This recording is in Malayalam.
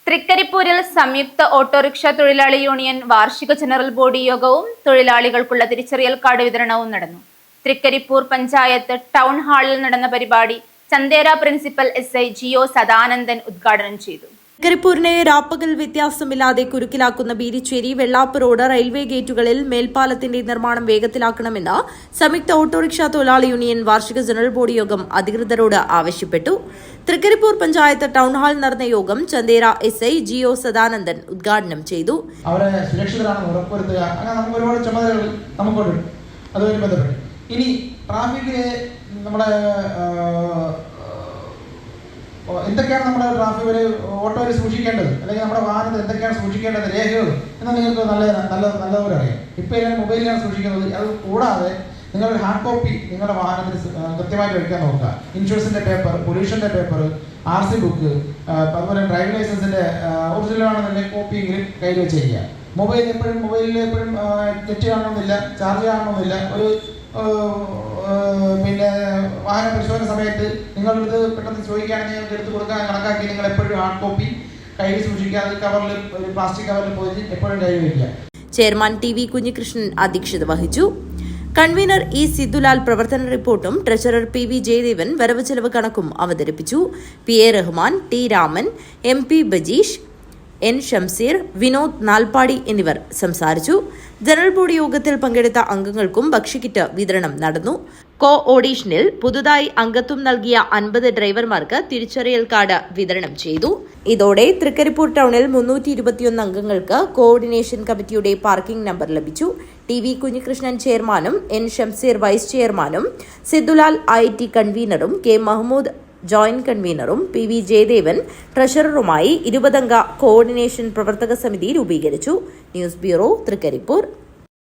തൃക്കരിപ്പൂരിൽ സംയുക്ത ഓട്ടോറിക്ഷ തൊഴിലാളി യൂണിയൻ വാർഷിക ജനറൽ ബോഡി യോഗവും തൊഴിലാളികൾക്കുള്ള തിരിച്ചറിയൽ കാർഡ് വിതരണവും നടന്നു. തൃക്കരിപ്പൂർ പഞ്ചായത്ത് ടൗൺ ഹാളിൽ നടന്ന പരിപാടി Chandera principal SI GO Sadanandan ഉദ്ഘാടനം ചെയ്തു. തൃക്കരിപ്പൂരിനെ രാപ്പകൽ വ്യത്യാസമില്ലാതെ കുരുക്കിലാക്കുന്ന ബീരിച്ചേരി വെള്ളാപ്പ് റോഡ് റെയിൽവേ ഗേറ്റുകളിൽ മേൽപ്പാലത്തിന്റെ നിർമ്മാണം വേഗത്തിലാക്കണമെന്ന് സംയുക്ത ഓട്ടോറിക്ഷ തൊഴിലാളി യൂണിയൻ വാർഷിക ജനറൽ ബോഡി യോഗം അധികൃതരോട് ആവശ്യപ്പെട്ടു. തൃക്കരിപ്പൂർ പഞ്ചായത്ത് ടൗൺ ഹാളിൽ നടന്ന യോഗം ചന്ദേര SI GO സദാനന്ദൻ ഉദ്ഘാടനം ചെയ്തു. അവരെ സുരക്ഷിതരാണെന്ന് ഉറപ്പുവരുത്തുക, അങ്ങനെ നമുക്ക് ഒരുപാട് ചുമതലകൾ നമുക്കുണ്ട്. അതുമായി ബന്ധപ്പെട്ട് ഇനി ട്രാഫിക്കിലെ നമ്മുടെ എന്തൊക്കെയാണ് നമ്മുടെ ട്രാഫിക്കിൽ ഓട്ടോയിൽ സൂക്ഷിക്കേണ്ടത്, അല്ലെങ്കിൽ നമ്മുടെ വാഹനത്തിൽ എന്തൊക്കെയാണ് സൂക്ഷിക്കേണ്ടത് രേഖകൾ എന്ന് നിങ്ങൾക്ക് നല്ലപോലെ അറിയാം. ഇപ്പോൾ ഞാൻ മൊബൈലിലാണ് സൂക്ഷിക്കുന്നത്. അത് കൂടാതെ നിങ്ങളൊരു ഹാർഡ് കോപ്പി നിങ്ങളുടെ വാഹനത്തിൽ കൃത്യമായിട്ട് എടുക്കാൻ നോക്കുക. ഇൻഷുറൻസിൻ്റെ പേപ്പർ, പൊല്യൂഷൻ്റെ പേപ്പർ, RC ബുക്ക്, അതുപോലെ ഡ്രൈവിംഗ് ലൈസൻസിൻ്റെ ഒറിജിനലാണെന്നുണ്ടെങ്കിൽ കോപ്പിയെങ്കിലും കയ്യിൽ വെച്ചിരിക്കുക. മൊബൈലിൽ എപ്പോഴും നെറ്റ് കാണണമെന്നില്ല, ചാർജ് കാണണമെന്നില്ല. ഒരു പിന്നെ വാഹന പരിശോധന സമയത്ത് നിങ്ങളിത് പെട്ടെന്ന് ചോദിക്കുകയാണെങ്കിൽ നിങ്ങൾക്ക് എടുത്ത് കൊടുക്കാൻ കണക്കാക്കി നിങ്ങൾ എപ്പോഴും ഹാർഡ് കോപ്പി കയ്യിൽ സൂക്ഷിക്കുക. അത് കവറിൽ, ഒരു പ്ലാസ്റ്റിക് കവറിൽ പോയി എപ്പോഴും കയ്യിൽ വയ്ക്കുക. ചെയർമാൻ TV കുഞ്ഞികൃഷ്ണൻ അധ്യക്ഷത വഹിച്ചു. കൺവീനർ E സിദ്ദുലാൽ പ്രവർത്തന റിപ്പോർട്ടും ട്രഷറർ PV ജയദേവൻ വരവ് ചെലവ് കണക്കും അവതരിപ്പിച്ചു. PA Rahman, T Raman, MP Bajeesh, N Shamseer, Vinod Nalpadi എന്നിവർ സംസാരിച്ചു. ജനറൽ ബോഡി യോഗത്തിൽ പങ്കെടുത്ത അംഗങ്ങൾക്കും ഭക്ഷ്യക്കിറ്റ് വിതരണം നടന്നു. ഓഡീഷനിൽ പുതുതായി അംഗത്വം നൽകിയ 50 ഡ്രൈവർമാർക്ക് തിരിച്ചറിയൽ കാർഡ് വിതരണം ചെയ്തു. ഇതോടെ തൃക്കരിപ്പൂർ ടൗണിൽ 321 അംഗങ്ങൾക്ക് കോർഡിനേഷൻ കമ്മിറ്റിയുടെ പാർക്കിംഗ് നമ്പർ ലഭിച്ചു. TV കുഞ്ഞികൃഷ്ണൻ ചെയർമാനും N ഷംസീർ വൈസ് ചെയർമാനും സിദ്ദുലാൽ IT കൺവീനറും K മഹ്മൂദ് ജോയിന്റ് കൺവീനറും PV ജയദേവൻ ട്രഷററുമായി 20 അംഗ കോർഡിനേഷൻ പ്രവർത്തക സമിതി രൂപീകരിച്ചു. News bureau, Trikaripur.